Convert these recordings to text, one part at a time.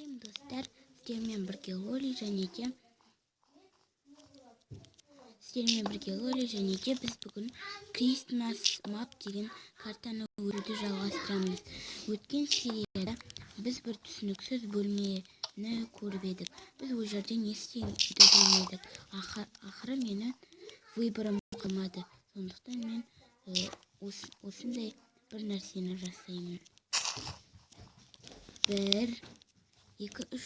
Салам достар, сіздермен бірге Лоли және де біз бүгін Christmas Map деген картаны өруді жалғастырамыз. Өткен серияда біз бір түсініксіз бөлмені көріп едік. Біз ол жерде не істеуді білмедік. Ақыры мені выборым қалмады. Сондықтан мен осындай бір нәрсені жасаймын. 1, 2, 3.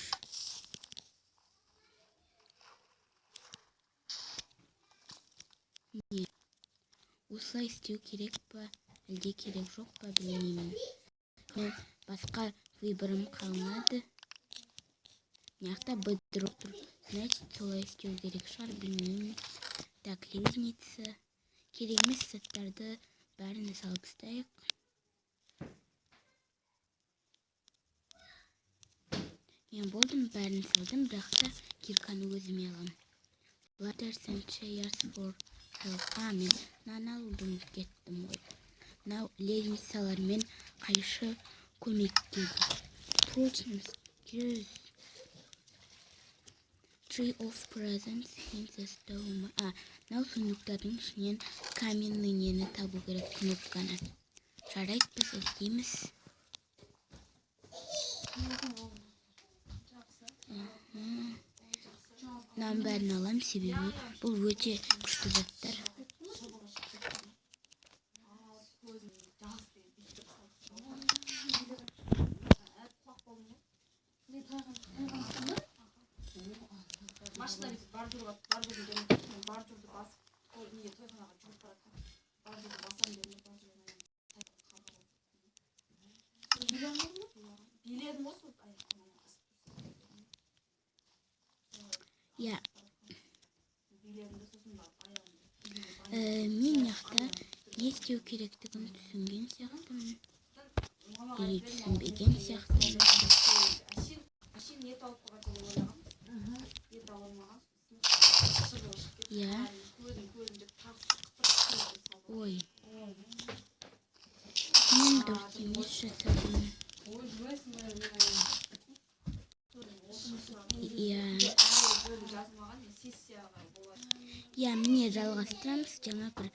Не? Осылай істеу керек па, әлде керек жоқ па білмеймін. Мен басқа выборым қалмады. Мыняқта быдырып тұр. Значит, солай істеу керек шығар, білмеймін. Так, лестница. Керек емес заттарды бәрін салып тастайық. Мен болдым, бәрін салдым, бірақ та кирканы өзіме аламын. Letters and chairs for help. Мен мынаны алудым кеттім ғой. Мынау лестницалар мен қайшы көмекке. Tree of presents in the stone. Мынау сундуктардың ішінен каменный нені табу керек, кнопканы. Жарайды, біз іздейміз. Мынаның бәрін алам, себебі бұл өте күшті заттар. Мен яқта не істеу керектігін түсінген сияқтымын. Или түсінбеген сияқтымын. Ой. Мен дұрыс емес жасадым. Міне жалғастырамыз. Жаңа бір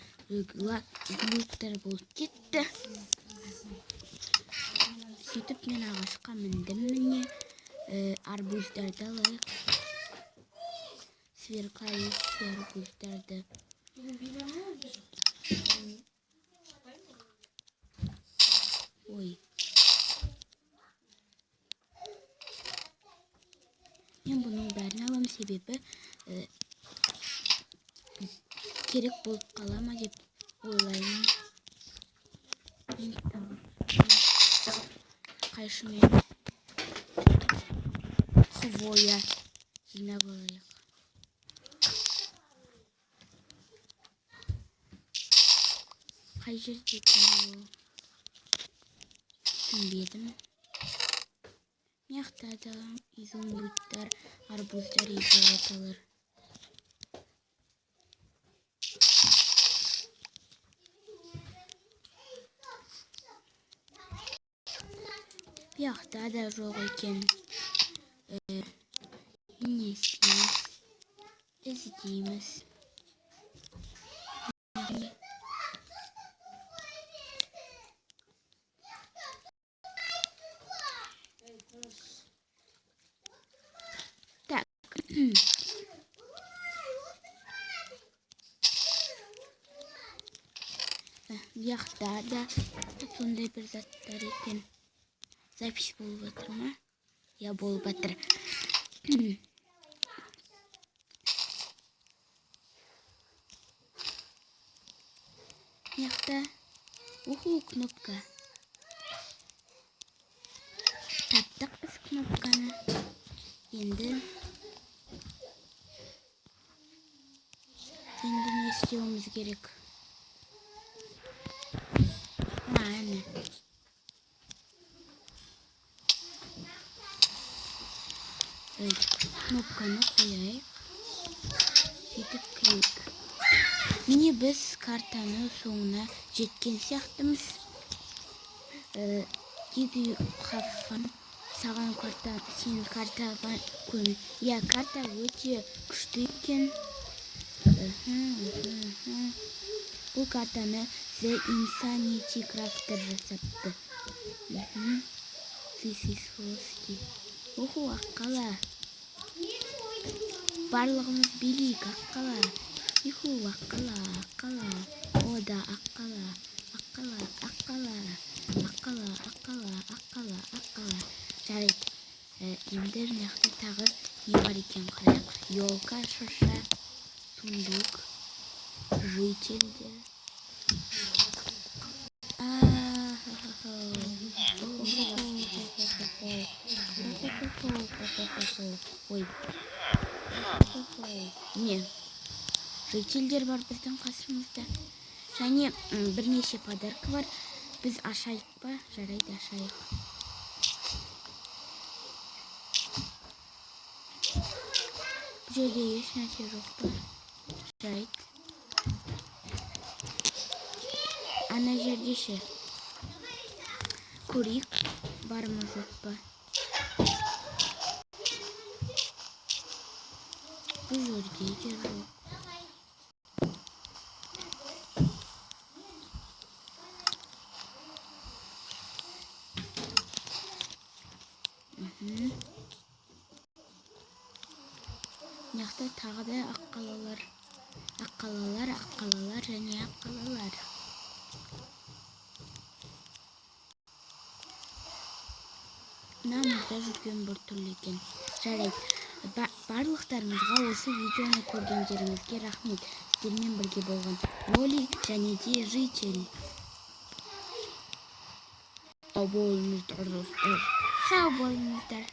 глюктер болып кетті. Сөйтіп мен ағашқа міндім. Міне арбуздарды алайық. Сверкающий арбуздарды. Ой. Мен бұның бәрін алам, себебі керек болып қала ма деп ойлаймын. Қайшымен хвоя жинап алайық. Қай жерде екен? Түсінбедім. Мыняқта да изумруттар, арбуздар, золоталар. Мыняқта да жоқ екен. Не істейміз? Іздейміз. Так. Мыняқта да сондай бір заттар екен. Запись болып жатыр ма? Болып жатыр. Мыняқта кнопка. Таптық біз кнопканы. Енді не істеуіміз керек? Әне. Кнопканы қояйық. Сөйтіп клик. Міне біз картаны соңына жеткен сияқтымыз. Did you have fun саған карта, сенің картаға көңіл. Иә, карта өте күшті екен. Бұл картаны The Insanity Crafter жасапты. Сисисфоски. Уху, аққала. Барлығымыз билейік, аққала. Иху, аққала, аққала. О да, аққала. Аққала, аққала. Аққала, аққала, аққала, аққала. Жарайды. Енді мынақты тағы не бар екен қарайық. Елка, шырша, сундук, жительдер. Ой. Не. Жительдер бар біздің қасымызда. Және бірнеше подарка бар. Біз ашайық па? Жарайды, ашайық. Бұл жерде еш нәрсе жоқ па? Жарайды. Ана жерде ше. Көрейік, бар ма жоқ па? Бұл жерде де жоқ. Мынақты тағы да аққалалар. Аққалалар және аққалалар. Мынамызда жүрген бір түрлі екен. Жарайды. Барлықтарыңызға осы видеоны көргендеріңізге рахмет. Сіздермен бірге болған Оли және де житель. Сау болыңыздар.